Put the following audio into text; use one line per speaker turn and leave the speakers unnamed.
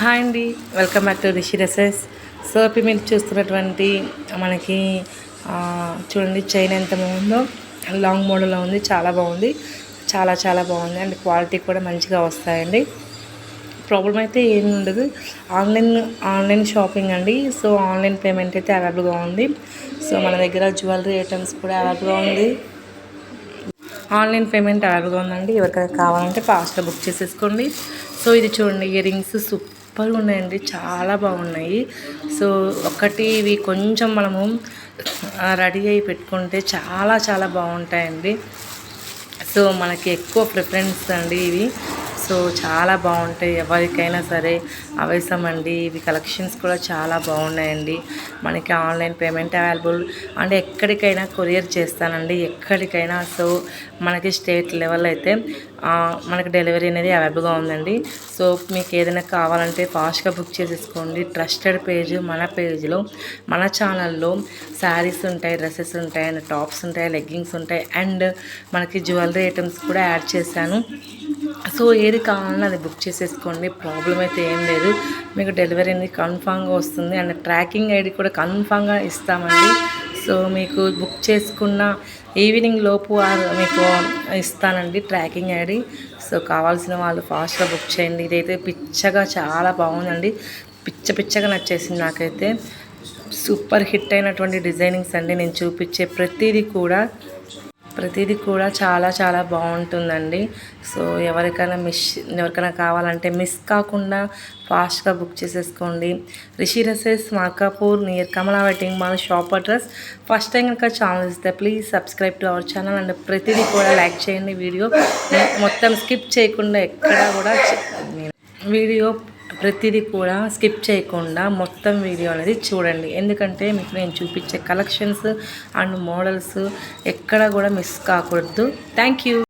Hi అండి, welcome back to Rishi dresses. So ఇప్పుడు మీరు చూస్తున్నటువంటి మనకి చూడండి చైన్ ఎంత బాగుందో, లాంగ్ మోడల్లో ఉంది. చాలా బాగుంది, చాలా చాలా బాగుంది అండ్ క్వాలిటీ కూడా మంచిగా వస్తాయండి. ప్రాబ్లం అయితే ఏమి ఉండదు. ఆన్లైన్ షాపింగ్ అండి. సో ఆన్లైన్ పేమెంట్ అయితే అవైలబుల్గా ఉంది. సో మన దగ్గర జ్యువెలరీ ఐటమ్స్ కూడా అవైలబుల్గా ఉంది. ఆన్లైన్ పేమెంట్ అవైలబుల్గా ఉందండి. ఎవరికైనా కావాలంటే ఫాస్ట్గా బుక్ చేసేసుకోండి. సో ఇది చూడండి, ఇయర్ రింగ్స్ సూపర్గా ఉన్నాయండి, చాలా బాగున్నాయి. సో ఇవి కొంచెం మనము రెడీ అయి పెట్టుకుంటే చాలా చాలా బాగుంటాయండి. సో మనకి ఎక్కువ ప్రిఫరెన్స్ అండి ఇవి. సో చాలా బాగుంటాయి, ఎవరికైనా సరే అవసరం అండి. ఇవి కలెక్షన్స్ కూడా చాలా బాగున్నాయండి. మనకి ఆన్లైన్ పేమెంట్ అవైలబుల్ అంటే ఎక్కడికైనా కొరియర్ చేస్తానండి, ఎక్కడికైనా. సో మనకి స్టేట్ లెవెల్ అయితే మనకి డెలివరీ అనేది అవైలబుల్గా ఉందండి. సో మీకు ఏదైనా కావాలంటే ఫాస్ట్గా బుక్ చేసేసుకోండి. ట్రస్టెడ్ పేజ్ మన పేజ్లో, మన ఛానల్లో శారీస్ ఉంటాయి, డ్రెస్సెస్ ఉంటాయి అండ్ టాప్స్ ఉంటాయి, లెగ్గింగ్స్ ఉంటాయి అండ్ మనకి జ్యువెలరీ ఐటమ్స్ కూడా యాడ్ చేశాను. సో ఏది కావాలన్నా అది బుక్ చేసేసుకోండి, ప్రాబ్లం అయితే ఏం లేదు. మీకు డెలివరీ అనేది కన్ఫామ్గా వస్తుంది అండ్ ట్రాకింగ్ ఐడి కూడా కన్ఫామ్గా ఇస్తామండి. సో మీకు బుక్ చేసుకున్న ఈవినింగ్ లోపు మీకు ఇస్తానండి ట్రాకింగ్ ఐడి. సో కావాల్సిన వాళ్ళు ఫాస్ట్గా బుక్ చేయండి. ఇదైతే పిచ్చగా చాలా బాగుందండి, పిచ్చగా నచ్చేసింది నాకైతే. సూపర్ హిట్ అయినటువంటి డిజైనింగ్స్ అండి. నేను చూపించే ప్రతిదీ కూడా చాలా చాలా బాగుంటుందండి. సో ఎవరికైనా కావాలంటే మిస్ కాకుండా ఫాస్ట్గా బుక్ చేసేసుకోండి. Rishi dresses, Markapur near Kamala waiting mall, shop address. First time కనుక ఛానల్ ఇస్తే please subscribe to our channel and ప్రతిదీ కూడా లైక్ చేయండి. వీడియో మొత్తం స్కిప్ చేయకుండా ఎక్కడా కూడా వీడియో ప్రతిదీ కూడా స్కిప్ చేయకుండా మొత్తం వీడియో అనేది చూడండి. ఎందుకంటే మీకు నేను చూపించే కలెక్షన్స్ అండ్ మోడల్స్ ఎక్కడ కూడా మిస్ కాకూడదు. Thank you.